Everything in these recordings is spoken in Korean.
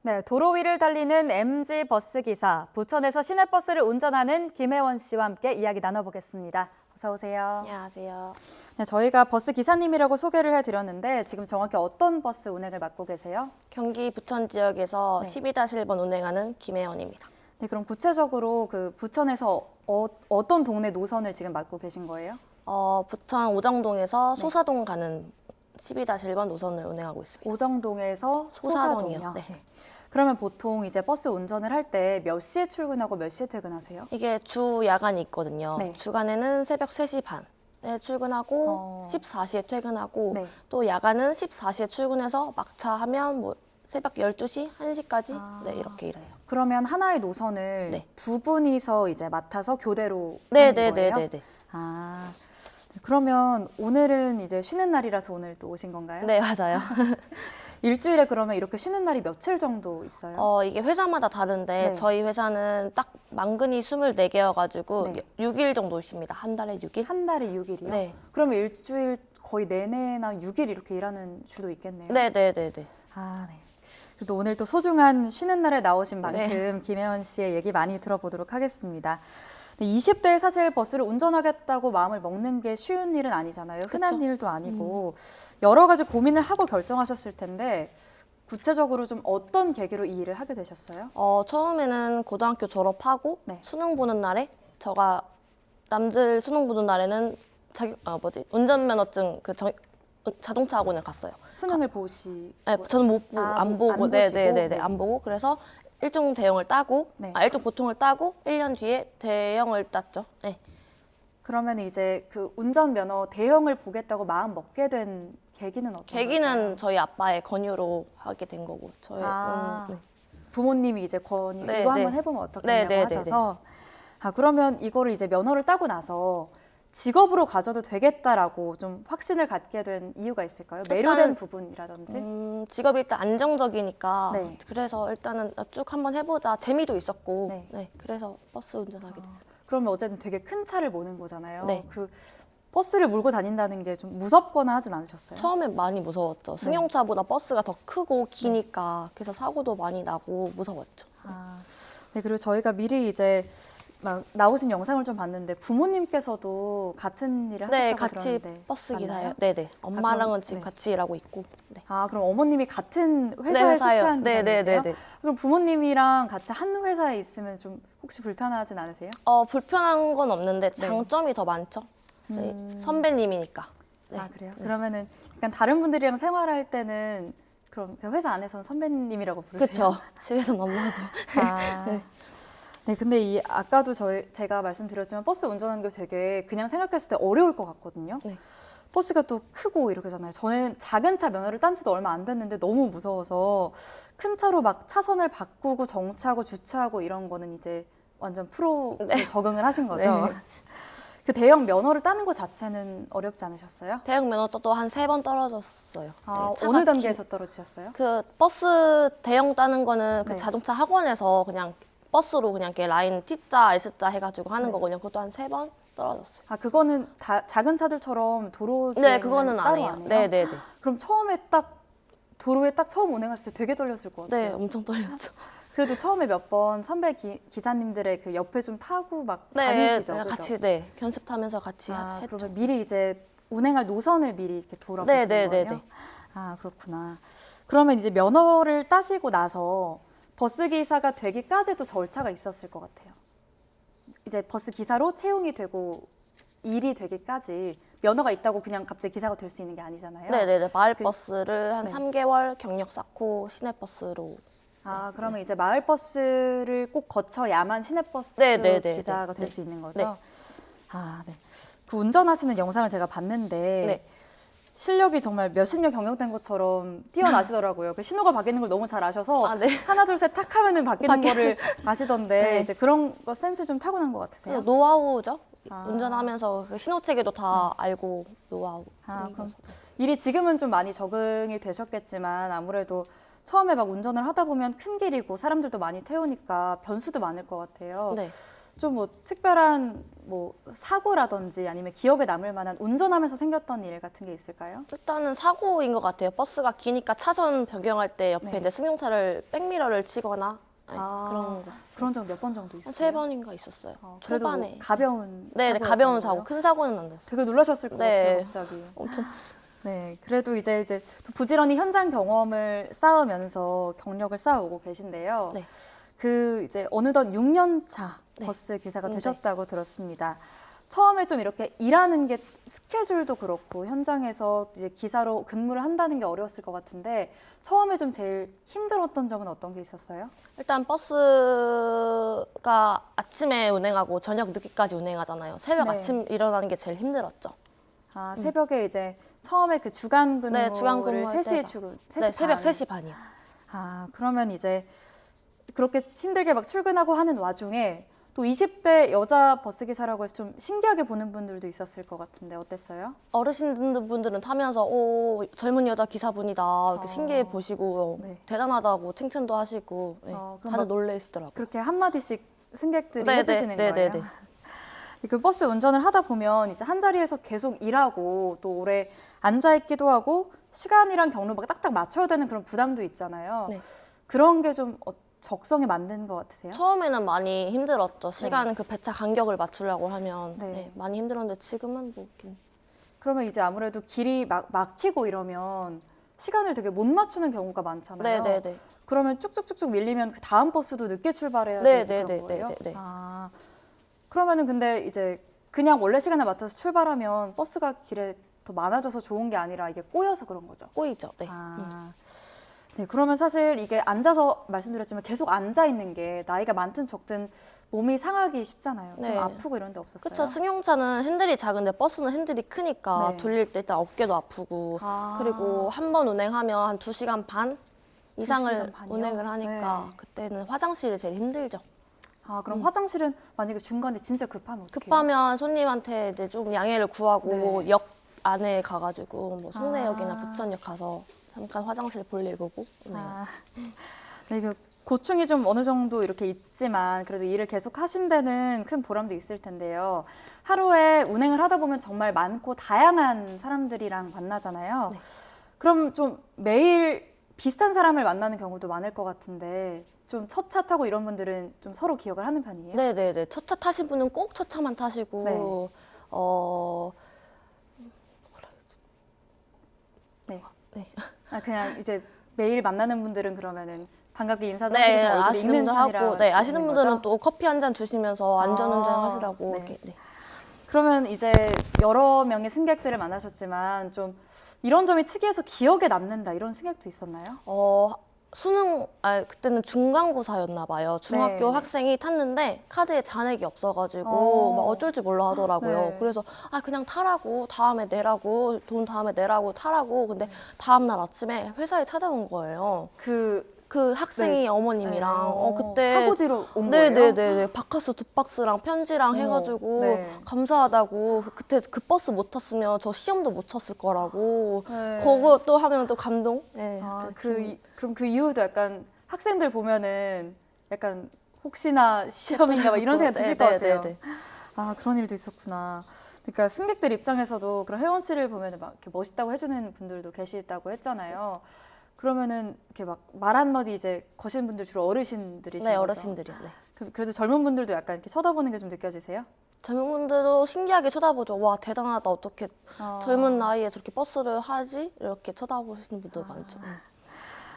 네, 도로 위를 달리는 MG 버스 기사, 부천에서 시내버스를 운전하는 김혜원 씨와 함께 이야기 나눠보겠습니다. 어서 오세요. 안녕하세요. 네, 저희가 버스 기사님이라고 소개를 해드렸는데 지금 정확히 어떤 버스 운행을 맡고 계세요? 경기 부천 지역에서 네. 12-1번 운행하는 김혜원입니다. 네, 그럼 구체적으로 그 부천에서 어떤 동네 노선을 지금 맡고 계신 거예요? 부천 오정동에서 소사동 가는 12-1번 노선을 운행하고 있습니다. 오정동에서 소사동이요. 소사동이요. 네. 그러면 보통 이제 버스 운전을 할 때 몇 시에 출근하고 몇 시에 퇴근하세요? 이게 주 야간이 있거든요. 네. 주간에는 새벽 3시 반에 출근하고 14시에 퇴근하고 네. 또 야간은 14시에 출근해서 막차 하면 뭐 새벽 12시, 1시까지 네, 이렇게 일해요. 그러면 하나의 노선을 네. 두 분이서 이제 맡아서 교대로 하는 거예요? 네네네네. 아, 네, 그러면 오늘은 이제 쉬는 날이라서 오늘 또 오신 건가요? 네, 맞아요. 일주일에 그러면 이렇게 쉬는 날이 며칠 정도 있어요? 이게 회사마다 다른데 네. 저희 회사는 딱 만근이 24개여가지고 네. 6일 정도 쉽니다. 한 달에 6일? 한 달에 6일이요? 네. 그러면 일주일 거의 내내나 6일 이렇게 일하는 주도 있겠네요? 네네네네. 아, 네. 그래도 오늘 또 소중한 쉬는 날에 나오신 만큼 네. 김혜원 씨의 얘기 많이 들어보도록 하겠습니다. 20대에 사실 버스를 운전하겠다고 마음을 먹는 게 쉬운 일은 아니잖아요. 흔한 그쵸. 일도 아니고 여러 가지 고민을 하고 결정하셨을 텐데 구체적으로 좀 어떤 계기로 이 일을 하게 되셨어요? 처음에는 고등학교 졸업하고 네. 수능 보는 날에 제가 남들 수능 보는 날에는 운전면허증 자동차 학원을 갔어요. 수능을 보시. 네, 저는 못 보고 아, 안 보고 안 보시고? 네네네 네. 안 보고 그래서 일종 대형을 따고 네. 일종 보통을 따고 1년 뒤에 대형을 땄죠. 네. 그러면 이제 그 운전면허 대형을 보겠다고 마음 먹게 된 계기는 어떤 계기는 걸까요? 저희 아빠의 권유로 하게 된 거고 저희 아, 네. 부모님이 이제 권유 네, 이거 네. 한번 해보면 어떻겠냐고 네, 네, 하셔서 아 그러면 이거를 이제 면허를 따고 나서 직업으로 가져도 되겠다라고 좀 확신을 갖게 된 이유가 있을까요? 매료된 부분이라든지. 직업이 일단 안정적이니까 네. 그래서 일단은 쭉 한번 해보자 재미도 있었고 네. 네, 그래서 버스 운전하게 됐어요. 그러면 어쨌든 되게 큰 차를 모는 거잖아요. 네. 그 버스를 몰고 다닌다는 게 좀 무섭거나 하진 않으셨어요? 처음엔 많이 무서웠죠. 승용차보다 버스가 더 크고 기니까 그래서 사고도 많이 나고 무서웠죠. 아, 네, 그리고 저희가 미리 이제 막 나오신 영상을 좀 봤는데 부모님께서도 같은 일을 네, 하셨다고 같이 들었는데 버스 맞나요? 기사예요. 네네. 엄마랑은 그럼, 지금 네. 같이 일하고 있고. 네. 아, 그럼 어머님이 같은 회사에 회사요. 속한 기사님이세요? 네네네네. 그럼 부모님이랑 같이 한 회사에 있으면 좀 혹시 불편하진 않으세요? 불편한 건 없는데 장점이 더 많죠. 선배님이니까. 네. 아, 그래요? 그러면은 약간 다른 분들이랑 생활할 때는 그럼 그 회사 안에서는 선배님이라고 부르세요? 그렇죠. 집에서는 엄마고. 아, 네, 근데 이 아까도 제가 말씀드렸지만 버스 운전하는 게 되게 그냥 생각했을 때 어려울 것 같거든요. 네. 버스가 또 크고 이렇게잖아요. 저는 작은 차 면허를 딴 지도 얼마 안 됐는데 너무 무서워서 큰 차로 막 차선을 바꾸고 정차하고 주차하고 이런 거는 이제 완전 프로 적응을 하신 거죠. 네. 그 대형 면허를 따는 것 자체는 어렵지 않으셨어요? 대형 면허도 또 한 3번 떨어졌어요. 아, 네, 차가 어느 단계에서 떨어지셨어요? 그 버스 대형 따는 거는 그 네. 자동차 학원에서 그냥 버스로 그냥 이렇게 라인 T자, S자 해가지고 하는 네. 거거든요. 그것도 한 3번 떨어졌어요. 아, 그거는 다 작은 차들처럼 도로 네, 주행은 그거는 따로 안 해요. 안 해요? 네네네. 그럼 처음에 딱 도로에 딱 처음 운행했을 때 되게 떨렸을 것 같아요. 네, 엄청 떨렸죠. 그래도 처음에 몇 번 선배 기사님들의 그 옆에 좀 타고 막 네, 다니시죠? 네, 그죠? 같이 네 견습 타면서 같이 아, 했죠. 그러면 미리 이제 운행할 노선을 미리 이렇게 돌아보시는 네, 네, 거예요? 네, 네. 아, 그렇구나. 그러면 이제 면허를 따시고 나서 버스 기사가 되기까지도 절차가 있었을 것 같아요. 이제 버스 기사로 채용이 되고 일이 되기까지 면허가 있다고 그냥 갑자기 기사가 될 수 있는 게 아니잖아요. 네네네. 마을 버스를 한 네. 3개월 경력 쌓고 시내버스로. 아, 그러면 이제 마을 버스를 꼭 거쳐야만 시내버스 네, 네, 네, 기사가 네, 될 네. 수 있는 거죠? 네. 아, 네. 그 운전하시는 영상을 제가 봤는데 네. 실력이 정말 몇십 년 경력된 것처럼 뛰어나시더라고요. 그 신호가 바뀌는 걸 너무 잘 아셔서 아, 네. 하나 둘 셋 탁 하면은 바뀌는 거를 아시던데 네. 이제 그런 거 센스 좀 타고난 것 같으세요? 노하우죠. 아. 운전하면서 그 신호 체계도 다 알고 노하우. 아, 생긴 그럼 거죠. 일이 지금은 좀 많이 적응이 되셨겠지만 아무래도 처음에 막 운전을 하다 보면 큰 길이고 사람들도 많이 태우니까 변수도 많을 것 같아요. 네. 좀 뭐 특별한 뭐 사고라든지 아니면 기억에 남을 만한 운전하면서 생겼던 일 같은 게 있을까요? 일단은 사고인 것 같아요. 버스가 기니까 차선 변경할 때 옆에 네. 이제 승용차를 백미러를 치거나 네, 아, 그런 거. 그런 적 몇 번 정도 있어요? 한 3번인가 있었어요. 그래도 뭐 초반에. 가벼운 네, 네, 사고였던 가벼운 사고. 거예요? 큰 사고는 안 됐어요. 되게 놀라셨을 것 네. 같아요, 갑자기. 엄청. 네, 그래도 이제 또 부지런히 현장 경험을 쌓으면서 경력을 쌓아오고 계신데요. 네. 그 이제 어느덧 6년 차 네. 버스 기사가 네. 되셨다고 들었습니다. 처음에 좀 이렇게 일하는 게 스케줄도 그렇고 현장에서 이제 기사로 근무를 한다는 게 어려웠을 것 같은데 처음에 좀 제일 힘들었던 점은 어떤 게 있었어요? 일단 버스가 아침에 운행하고 저녁 늦게까지 운행하잖아요. 새벽 네. 아침 일어나는 게 제일 힘들었죠. 아, 새벽에 이제 처음에 그 주간 근무를 네, 주간 근무할 3시에 때가. 출근, 3시 네, 새벽 반. 3시 반이요. 아, 그러면 이제 그렇게 힘들게 막 출근하고 하는 와중에 또 20대 여자 버스기사라고 해서 좀 신기하게 보는 분들도 있었을 것 같은데 어땠어요? 어르신분들은 타면서 오, 젊은 여자 기사분이다 이렇게 신기해 보시고 네. 대단하다고 칭찬도 하시고 네, 그럼 다들 막 놀래시더라고요. 그렇게 한마디씩 승객들이 네, 해주시는 네, 거예요? 네, 네. 그 버스 운전을 하다 보면 이제 한 자리에서 계속 일하고 또 오래 앉아있기도 하고 시간이랑 경로 막 딱딱 맞춰야 되는 그런 부담도 있잖아요. 네. 그런 게 좀 적성에 맞는 것 같으세요? 처음에는 많이 힘들었죠. 시간 그 배차 간격을 맞추려고 하면 네. 네, 많이 힘들었는데 지금은 뭐 이렇게 그러면 이제 아무래도 길이 막히고 이러면 시간을 되게 못 맞추는 경우가 많잖아요. 네, 네, 네. 그러면 쭉쭉쭉쭉 밀리면 그 다음 버스도 늦게 출발해야 네, 되고 네, 그런 네, 거예요? 네, 네, 네. 아, 그러면은 근데 이제 그냥 원래 시간에 맞춰서 출발하면 버스가 길에 더 많아져서 좋은 게 아니라 이게 꼬여서 그런 거죠. 꼬이죠. 네. 아, 네, 그러면 사실 이게 앉아서 말씀드렸지만 계속 앉아 있는 게 나이가 많든 적든 몸이 상하기 쉽잖아요. 좀 네. 아프고 이런 데 없었어요? 그렇죠. 승용차는 핸들이 작은데 버스는 핸들이 크니까 네. 돌릴 때 일단 어깨도 아프고 아. 그리고 한 번 운행하면 한 2시간 반 이상을 2시간 반이요? 운행을 하니까 네. 그때는 화장실이 제일 힘들죠. 아, 그럼 화장실은 만약에 중간에 진짜 급하면 어떡해요? 급하면 손님한테 이제 좀 양해를 구하고 네. 역 안에 가가지고 뭐 송내역이나 아. 부천역 가서 잠깐 화장실 볼일 보고. 네. 아, 네, 그 고충이 좀 어느 정도 이렇게 있지만 그래도 일을 계속 하신 데는 큰 보람도 있을 텐데요. 하루에 운행을 하다 보면 정말 많고 다양한 사람들이랑 만나잖아요. 네. 그럼 좀 매일 비슷한 사람을 만나는 경우도 많을 것 같은데 좀 첫 차 타고 이런 분들은 좀 서로 기억을 하는 편이에요? 네네네. 첫 차 타신 분은 꼭 첫 차만 타시고 네. 네. 네. 아, 그냥 이제 매일 만나는 분들은 그러면은 반갑게 인사도 네, 하시면서 얼굴이 아시는 익는 분들 편이라고 하고, 네, 아시는 분들은 거죠? 또 커피 한 잔 주시면서 안전운전 아, 하시라고 네. 이렇게. 네. 그러면 이제 여러 명의 승객들을 만나셨지만 좀 이런 점이 특이해서 기억에 남는다 이런 승객도 있었나요? 그때는 중간고사였나 봐요. 중학교 네. 학생이 탔는데 카드에 잔액이 없어가지고 어. 막 어쩔 줄 몰라 하더라고요. 네. 그래서 그냥 타라고 다음에 내라고 돈 다음에 내라고 타라고. 근데 다음날 아침에 회사에 찾아온 거예요. 그 학생이 네. 어머님이랑 그때 차고지로 온 거예요? 네네네 박카스 2박스랑 편지랑 어머, 해가지고 네. 감사하다고 그때 그 버스 못 탔으면 저 시험도 못 쳤을 거라고 네. 그거 또 하면 또 감동. 네. 아, 그럼 그 이후도 약간 학생들 보면은 약간 혹시나 시험인가 막 이런 생각 드실 것 같아요. 네네네. 아, 그런 일도 있었구나. 그러니까 승객들 입장에서도 그런 혜원 씨를 보면은 막 이렇게 멋있다고 해주는 분들도 계시다고 했잖아요. 그러면은 이렇게 막 말 한마디 이제 거시는 분들 주로 어르신들이신 네, 거죠? 어르신들이요. 네. 그래도 젊은 분들도 약간 이렇게 쳐다보는 게 좀 느껴지세요? 젊은 분들도 신기하게 쳐다보죠. 와 대단하다. 어떻게 젊은 나이에 저렇게 버스를 하지? 이렇게 쳐다보시는 분들 많죠.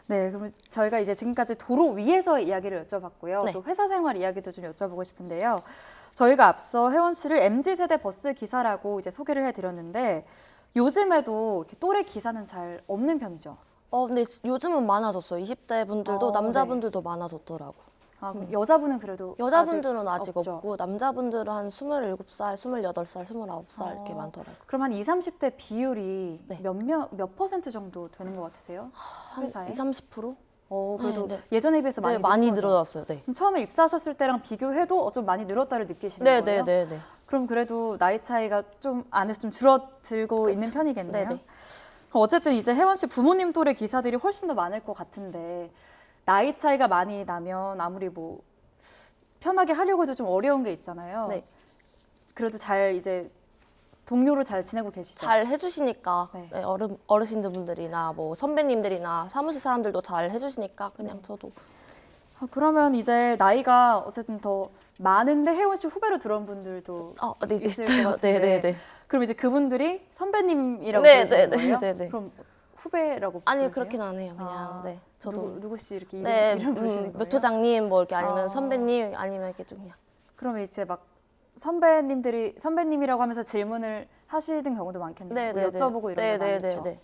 네, 그럼 저희가 이제 지금까지 도로 위에서의 이야기를 여쭤봤고요. 네. 또 회사 생활 이야기도 좀 여쭤보고 싶은데요. 저희가 앞서 혜원 씨를 MZ세대 버스 기사라고 이제 소개를 해드렸는데 요즘에도 이렇게 또래 기사는 잘 없는 편이죠. 근데 요즘은 많아졌어요. 20대 분들도 남자분들도 많아졌더라고. 아, 그럼 여자분은 그래도 여자분들은 아직 없죠? 없고 남자분들은 한 27살, 28살, 29살 이렇게 어. 많더라고요. 그럼 한 20, 30대 비율이 네. 몇 퍼센트 정도 되는 것 같으세요? 한 회사에? 20, 30%? 그래도 네, 네. 예전에 비해서 많이 네, 많이 늘은 거죠? 늘어났어요. 네. 그럼 처음에 입사하셨을 때랑 비교해도 좀 많이 늘었다를 느끼시는 네, 거예요? 네, 네, 네. 그럼 그래도 나이 차이가 좀 안에서 좀 줄어들고 있는 편이겠네요. 네네. 그럼 어쨌든 이제 혜원 씨 부모님 또래 기사들이 훨씬 더 많을 것 같은데 나이 차이가 많이 나면 아무리 뭐 편하게 하려고 해도 좀 어려운 게 있잖아요. 네. 그래도 잘 이제 동료로 잘 지내고 계시죠? 잘 해주시니까 네. 네, 어르신들분들이나 뭐 선배님들이나 사무실 사람들도 잘 해주시니까 그냥 저도 그러면 이제 나이가 어쨌든 더 많은데 혜원 씨 후배로 들어온 분들도 네, 있을 있어요. 것 같은데 네네네. 그럼 이제 그분들이 선배님이라고 네, 부르시는 네, 거예요? 네, 네, 네. 그럼 후배라고 아니요, 부르세요? 그렇게는 안 해요. 그냥 네, 저도 누구씨 이렇게 네, 이름 부르시는 거예요? 몇 호장님 뭐 이렇게 아니면 아. 선배님 아니면 이렇게 좀 그냥 그러면 이제 막 선배님이라고 하면서 질문을 하시는 경우도 많겠네요. 뭐 여쭤보고 이런 게 많죠. 네.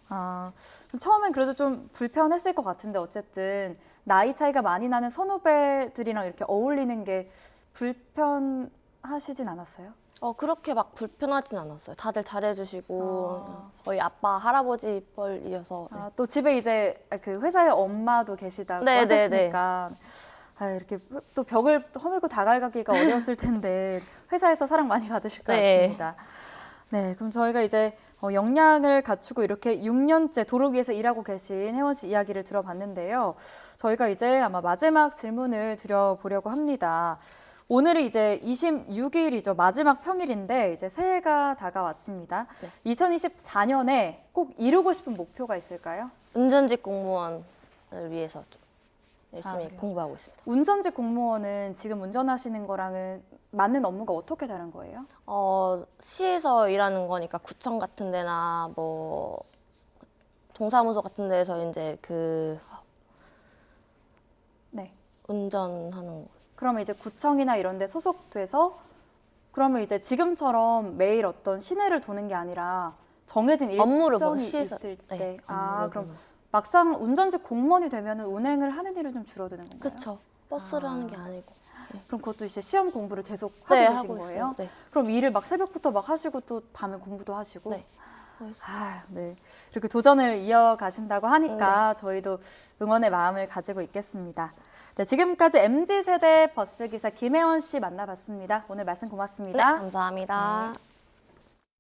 그럼 처음엔 그래도 좀 불편했을 것 같은데 어쨌든 나이 차이가 많이 나는 선후배들이랑 이렇게 어울리는 게 불편하시진 않았어요? 그렇게 막 불편하진 않았어요. 다들 잘해주시고 아. 거의 아빠 할아버지 뻘이어서 네. 또 집에 이제 그 회사에 엄마도 계시다고 네, 하셨으니까 이렇게 또 벽을 허물고 다가가기가 어려웠을 텐데 회사에서 사랑 많이 받으실 것 네. 같습니다. 네, 그럼 저희가 이제 역량을 갖추고 이렇게 6년째 도로위에서 일하고 계신 혜원 씨 이야기를 들어봤는데요. 저희가 이제 아마 마지막 질문을 드려보려고 합니다. 오늘이 이제 26일이죠. 마지막 평일인데 이제 새해가 다가왔습니다. 네. 2024년에 꼭 이루고 싶은 목표가 있을까요? 운전직 공무원을 위해서 좀 열심히 그래요? 공부하고 있습니다. 운전직 공무원은 지금 운전하시는 거랑은 맞는 업무가 어떻게 다른 거예요? 시에서 일하는 거니까 구청 같은 데나 뭐 동사무소 같은 데서 이제 네. 운전하는 거. 그러면 이제 구청이나 이런 데 소속돼서 그러면 이제 지금처럼 매일 어떤 시내를 도는 게 아니라 정해진 업무를 일정이 시에서 있을 때 네, 그럼 업무를 막상 운전직 공무원이 되면 운행을 하는 일은 좀 줄어드는 건가요? 그렇죠. 버스를 하는 게 아니고. 그럼 그것도 이제 시험 공부를 계속 하고 네, 계신 하고 거예요? 있어요. 네. 그럼 일을 막 새벽부터 막 하시고 또 밤에 공부도 하시고 네. 네. 이렇게 도전을 이어가신다고 하니까 저희도 응원의 마음을 가지고 있겠습니다. 네, 지금까지 MZ세대 버스기사 김혜원 씨 만나봤습니다. 오늘 말씀 네, 고맙습니다. 감사합니다. 네.